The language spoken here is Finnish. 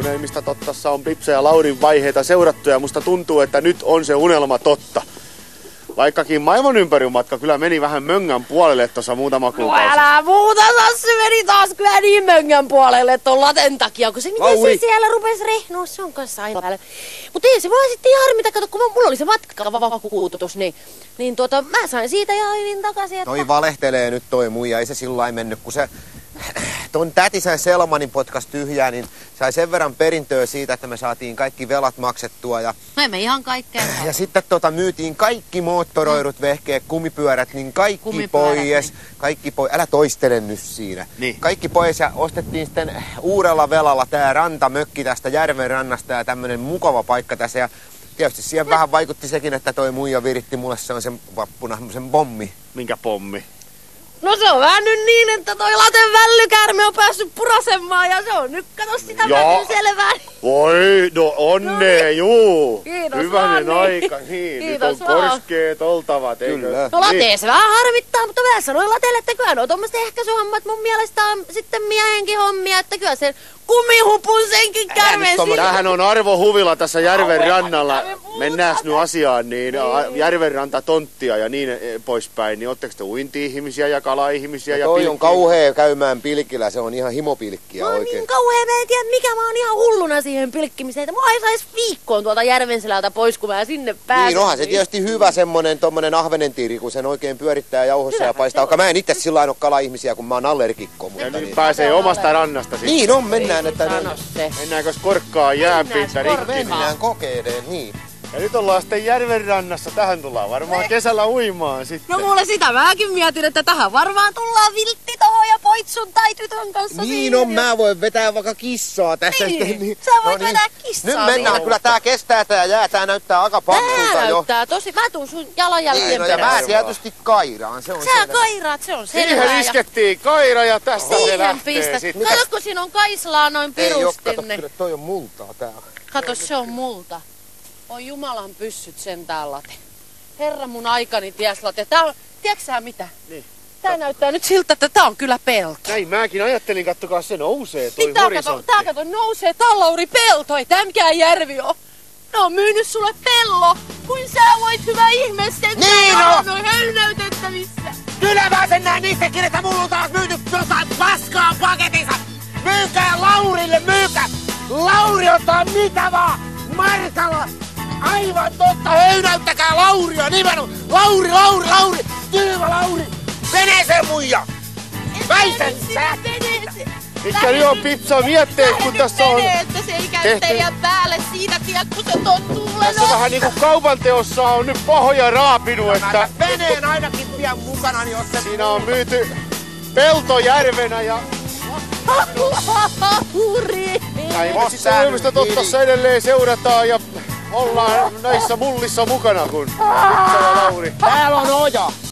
Unelmista tottassa on Pipsa ja Laurin vaiheita seurattu ja musta tuntuu, että nyt on se unelma totta. Vaikkakin maailman ympärymatka kyllä meni vähän möngän puolelle tuossa muutama kuukausi. No älä muuta, Sassi meni taas kyllä niin möngän puolelle ton laten takia, kun se miten se siellä rupes rehnua, se on kanssa aina päällä. Mut ei se vaan sitten harmita, kato kun mulla oli se matkavakuutus, niin mä sain siitä ihan hyvin takaisin. Että... Toi valehtelee nyt toi muija, ei se sillain mennyt, kun se ton tätisän Selmanin potkas tyhjää, niin sai sen verran perintöä siitä, että me saatiin kaikki velat maksettua. Ja no emme ihan kaikkea. Ja sitten myytiin kaikki moottoroidut vehkeet, kumipyörät, niin kaikki pois. Älä toistele nyt siinä. Niin. Kaikki pois ja ostettiin sitten uudella velalla tää rantamökki tästä järven rannasta ja tämmönen mukava paikka tässä. Ja tietysti siihen vähän vaikutti sekin, että toi muija viritti mulle sen vappuna sen pommi. Minkä pommi? No se on vähän nyt niin, että toi laten vällykäärme on päässyt purasemaan ja se on nyt, kato sitä mäkin selvää. Voi, no onnea, juu. Kiitos Hyvänen vaan, aika, niin. Kiitos nyt on korskeet oltavat, eikö? Kyllä. No latee se vähän harmittaa, mutta mä sanoin latelle, että kyllä nuo tommoset ehkäisyhommat mun mielestä on sitten miehenkin hommia, että kyllä sen kumihupun senkin käärmeen sille. Tämähän on Arvo Huvila tässä järven rannalla. Mennääs nyt asiaan, niin järven ranta tonttia ja niin poispäin. Niin ootteko te uinti-ihmisiä ja kala-ihmisiä ja toi pilkkiä? on kauhea käymään pilkillä, se on ihan himopilkkiä No oikein. niin kauhea, mä en tiedä mikä, mä oon ihan hulluna siihen pilkkimiseen, että mua ei sais viikkoon tuolta järven selältä pois, kun mä sinne pääsen. Niin onhan se tietysti hyvä semmonen tommonen ahvenentiiri, kun sen oikein pyörittää jauhossa kyllä, ja paistaa. Vaikka mä en itse sillain oo kala-ihmisiä, kun mä oon allergikko. Mutta Ja niin niin pääsee omasta rannasta sitten. Niin on, mennään, että Mennäänkö korkkaa jäänpinta rikki? mennään kokeileen, niin. Ja nyt ollaan sitten järven rannassa. Tähän tullaan varmaan kesällä uimaan sitten. No mulle sitä mäkin mietin, että tähän varmaan tullaan viltti tohon ja poitsun tai tytön kanssa. Niin on, mä voin vetää vaikka kissaa tässä. Niin, sä voit vetää kissaa. Nyt mennään, kyllä tää kestää tää jää, tää näyttää aika paksulta tää jo. näyttää tosi, mä tuun sun jalanjälkien No ja mä perässä. tietysti kairaan, se on Sä selvä. kairaat, se on selvää. Siihen iskettiin kaira ja tästä se Siihen lähtee pistät. sitten. Kato, kun siinä on kaislaa noin Ei oo, kato, pirustinne. kyllä toi on multaa tää. Kato, se on multa. On Jumalan pyssyt sentään late. Herra mun aikani ties late. Tää on, tiedätkö sä mitä? Niin. Tää näyttää nyt siltä, että tää on kyllä pelto. Näin mäkin ajattelin, kattokaa se nousee toi Niin tää horisontti. kato nousee, tää on Lauri pelto, ei tää mikään järvi oo. Ne on myynyt sulle pello, kuin sä voit hyvä ihme sen Niin on höynäytettävissä. Kyllä mä sen näen niistäkin, että mulla on taas myyty jotain paskaa paketissa. Myykää Laurille, myykää! Lauri ottaa mitä vaan! Markalla! Aivan totta, höynäyttäkää Lauria nimenomaan! Lauri! Tylmä Lauri! Veneeseen muija! Väitän sä! Mitkä nyt on Pipsa mietteet, kun tässä on että se ei käy tehty- teidän päälle siitä, tiedät, kun se tottuu tässä vähän niinku kaupanteossa on nyt pahoja raapinut, että Veneen ainakin pian mukana, jos se... siinä on myyty peltojärvenä ja Hurri! näin me sitten Unelmista tottassa edelleen seurataan ja ollaan näissä mullissa mukana kun Pipsa ja Lauri. Täällä on oja!